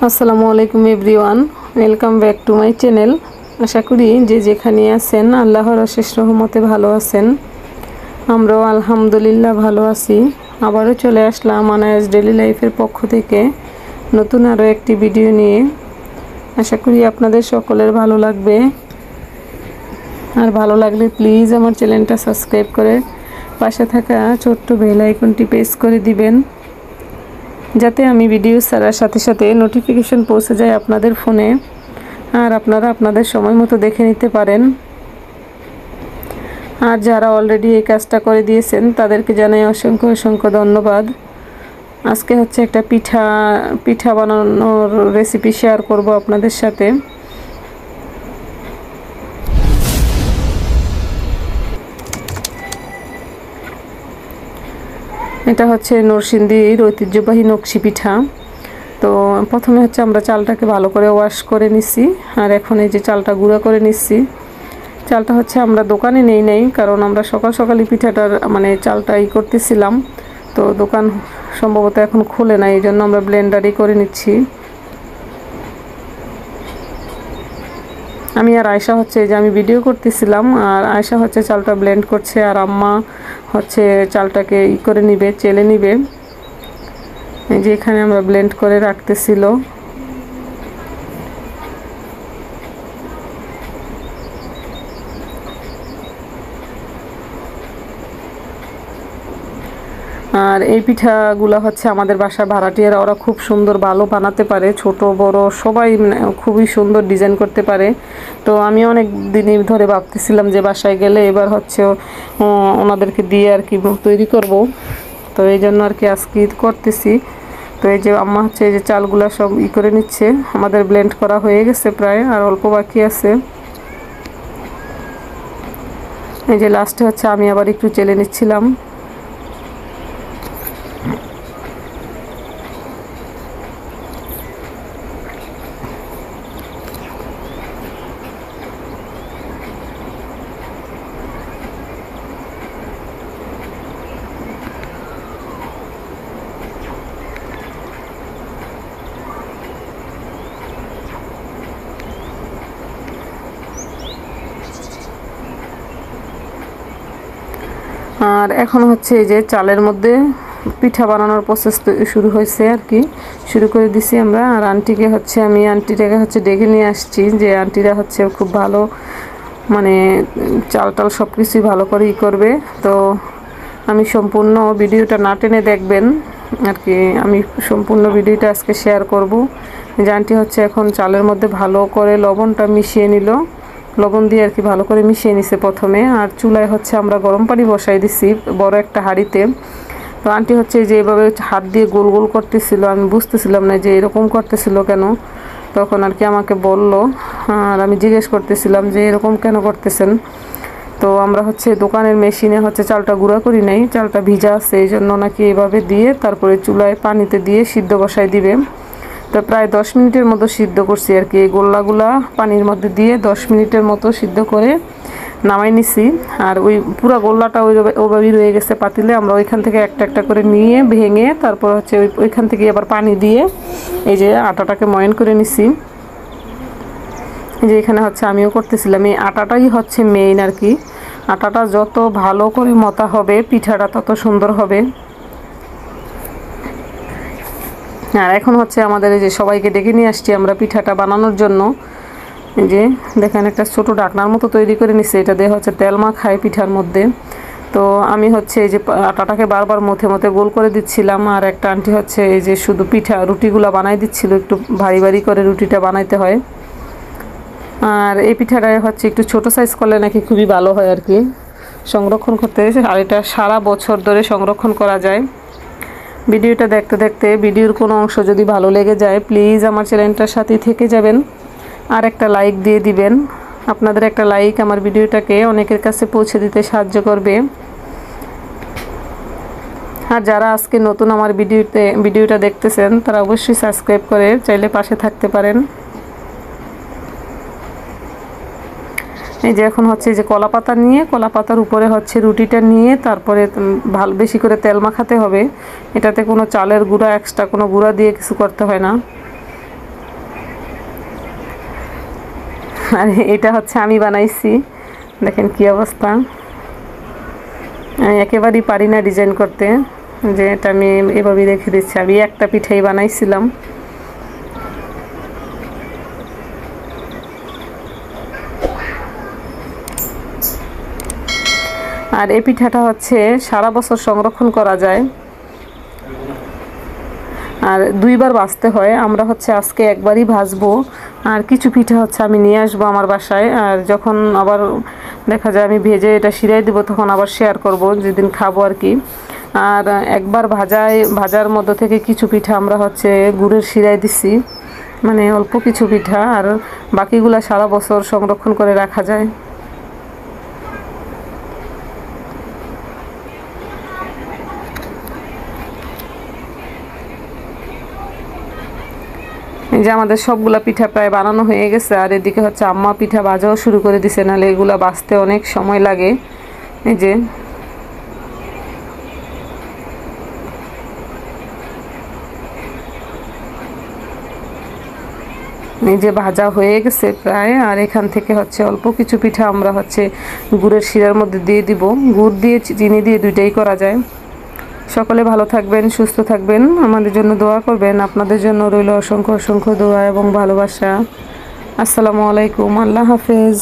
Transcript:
আসসালামু আলাইকুম everyone, welcome back to my channel. আশা করি যে যেখানে আছেন আল্লাহর অশেষ রহমতে ভালো আছেন। আমরাও আলহামদুলিল্লাহ ভালো আছি। আবারও চলে আসলাম আনায়াস ডেইলি লাইফের পক্ষ থেকে নতুন আরও একটি ভিডিও নিয়ে। আশা করি আপনাদের সকলের ভালো লাগবে। আর ভালো লাগলে প্লিজ আমার চ্যানেলটা সাবস্ক্রাইব করে পাশে থাকা ছোট্ট বেল আইকনটি প্রেস করে দিবেন, যাতে আমি ভিডিও ছাড়ার সাথে সাথে নোটিফিকেশন পৌঁছে যায় আপনাদের ফোনে, আর আপনারা আপনাদের সময় মতো দেখে নিতে পারেন। আর যারা অলরেডি এই কাজটা করে দিয়েছেন তাদেরকে জানাই অসংখ্য অসংখ্য ধন্যবাদ। আজকে হচ্ছে একটা পিঠা বানানোর রেসিপি শেয়ার করব আপনাদের সাথে। এটা হচ্ছে নরসিংদীর ঐতিহ্যবাহী নকশি পিঠা। তো প্রথমে হচ্ছে আমরা চালটাকে ভালো করে ওয়াশ করে নিচ্ছি, আর এখন এই যে চালটা গুঁড়া করে নিচ্ছি। চালটা হচ্ছে আমরা দোকানে নেই, কারণ আমরা সকাল সকালই পিঠাটার চালটা করতেছিলাম, তো দোকান সম্ভবত এখন খুলে না, এই জন্য আমরা ব্লেন্ডারই করে নিচ্ছি। আমি আর আয়শা হচ্ছে যে আমি ভিডিও করতেছিলাম, আর আয়শা হচ্ছে চালটা ব্লেন্ড করছে, আর আম্মা হচ্ছে চালটাকে করে নিবে, চেলে নিবে। এই যে এখানে আমরা ব্লেন্ড করে রাখতেছিল। আর এই পিঠাগুলো হচ্ছে আমাদের বাসার ভাড়াটিয়ারা, ওরা খুব সুন্দর ভালো বানাতে পারে, ছোট বড় সবাই খুবই সুন্দর ডিজাইন করতে পারে। তো আমি অনেক দিন ধরে ভাবতেছিলাম যে বাসায় গেলে এবার হচ্ছে ওনাদেরকে দিয়ে আর কি তৈরি করব। তো এই জন্য আর কি আজকে করতেছি। তো এই যে আম্মা হচ্ছে এই যে চালগুলো সব করে নিচ্ছে। আমাদের ব্লেন্ড করা হয়ে গেছে প্রায়, আর অল্প বাকি আছে। এই যে লাস্টে হচ্ছে আমি আবার একটু চেলে নিচ্ছিলাম। আর এখন হচ্ছে এই যে চালের মধ্যে পিঠা বানানোর প্রসেস শুরু হয়েছে আর কি, শুরু করে দিছি আমরা। আর আন্টিটাকে হচ্ছে ডেকে নিয়ে আসছি, যে আন্টিরা হচ্ছে খুব ভালো চাল টাল সব কিছুই ভালো করে করবে। তো আমি সম্পূর্ণ ভিডিওটা না টেনে দেখবেন আর কি, আমি সম্পূর্ণ ভিডিওটা আজকে শেয়ার করব। যে আন্টি হচ্ছে এখন চালের মধ্যে ভালো করে লবণটা মিশিয়ে নিল, লবণ দিয়ে আর কি ভালো করে মিশিয়ে নিছে প্রথমে। আর চুলায় হচ্ছে আমরা গরম পানি বসাই দিছি বড় একটা হাঁড়িতে। তো আন্টি হচ্ছে যে এভাবে হাত দিয়ে গোল গোল করতেছিল, আমি বুঝতেছিলাম না যে এরকম করতেছিল কেন। তখন আর কি আমাকে বলল, আর আমি জিজ্ঞেস করতেছিলাম যে এরকম কেন করতেছেন। তো আমরা হচ্ছে দোকানের মেশিনে হচ্ছে চালটা গুঁড়া করি নাই, চালটা ভিজা আছে, এই জন্য নাকি এভাবে দিয়ে তারপরে চুলায় পানিতে দিয়ে সিদ্ধ বসাই দিবে। তো প্রায় 10 মিনিটের মতো সিদ্ধ করছি আর কি, এই গোল্লাগুলা পানির মধ্যে দিয়ে 10 মিনিটের মতো সিদ্ধ করে নামাই নিছি। আর ওই পুরো গোল্লাটা ওইভাবেই রয়ে গেছে পাতিলে। আমরা ওইখান থেকে একটা একটা করে নিয়ে ভেঙে তারপর হচ্ছে ওইখান থেকে আবার পানি দিয়ে এই যে আটাটাকে ময়ান করে নিছি। যে এখানে হচ্ছে আমিও করতেছিলাম, এই আটাটাই হচ্ছে মেইন আর কি। আটাটা যত ভালো করে মতা হবে পিঠাটা তত সুন্দর হবে। আর এখন হচ্ছে আমাদের এই যে সবাইকে ডেকে নিয়ে আসছি আমরা পিঠাটা বানানোর জন্য। এই যে দেখেন একটা ছোট ঢাকনার মতো তৈরি করে নিচ্ছে, এটা দিয়ে হচ্ছে তেল মাখায় পিঠার মধ্যে। তো আমি হচ্ছে এই যে আটাটাকে বারবার মথে মথে গোল করে দিচ্ছিলাম, আর একটা আন্টি হচ্ছে এই যে শুধু রুটিগুলো বানাই দিচ্ছিল, একটু ভারী ভারী করে রুটিটা বানাইতে হয়। আর এই পিঠাটা হচ্ছে একটু ছোট সাইজ করলে নাকি খুবই ভালো হয় আর কি, সংরক্ষণ করতে। আর এটা সারা বছর ধরে সংরক্ষণ করা যায়। ভিডিওটা দেখতে দেখতে ভিডিওর কোনো অংশ যদি ভালো লেগে যায় প্লিজ আমার চ্যানেলটার সাথেই থেকে যাবেন, আর একটা লাইক দিয়ে দিবেন। আপনাদের একটা লাইক আমার ভিডিওটাকে অনেকের কাছে পৌঁছে দিতে সাহায্য করবে। আর যারা আজকে নতুন আমার ভিডিওটা দেখতেছেন তারা অবশ্যই সাবস্ক্রাইব করে চাইলে পাশে থাকতে পারেন। এই যে এখন হচ্ছে যে কলা পাতা নিয়ে কলা পাতার উপরে হচ্ছে রুটিটা নিয়ে তারপরে ভালো বেশি করে তেল মাখাতে হবে। এটাতে কোনো চালের গুঁড়া এক্সট্রা কোনো গুঁড়া দিয়ে কিছু করতে হয় না। আর এটা হচ্ছে আমি বানাইছি, দেখেন কি অবস্থা। আমি একেবারেই পারি না ডিজাইন করতে, যে এটা আমি এভাবেই রেখে দিচ্ছি। আমি একটা পিঠাই বানাইছিলাম। আর এই পিঠাটা হচ্ছে সারা বছর সংরক্ষণ করা যায়, আর দুইবার ভাজতে হয়। আমরা হচ্ছে আজকে একবারই ভাজবো, আর কিছু পিঠা হচ্ছে আমি নিয়ে আসবো আমার বাসায়। আর যখন আবার দেখা যায় আমি ভেজে এটা শিরাই দেবো, তখন আবার শেয়ার করব যেদিন খাবো আর কি। আর একবার ভাজার মধ্যে থেকে কিছু পিঠা আমরা হচ্ছে গুড়ের শিরাই দিছি, মানে অল্প কিছু পিঠা, আর বাকিগুলা সারা বছর সংরক্ষণ করে রাখা যায়। এই যে আমাদের সবগুলা পিঠা প্রায় বানানো হয়ে গেছে, আর এদিকে হচ্ছে আম্মা পিঠা ভাজাও শুরু করে দিছে, নাহলে এগুলা ভাজতে অনেক সময় লাগে। এই যে ভাজা হয়ে গেছে প্রায়। আর এখান থেকে হচ্ছে অল্প কিছু পিঠা আমরা হচ্ছে গুড়ের শিরার মধ্যে দিয়ে দিব। গুড় দিয়ে চিনি দিয়ে দুইটাই করা যায়। সকলে ভালো থাকবেন, সুস্থ থাকবেন, আমাদের জন্য দোয়া করবেন। আপনাদের জন্য রইল অসংখ্য অসংখ্য দোয়া এবং ভালোবাসা। আসসালামু আলাইকুম, আল্লাহ হাফেজ।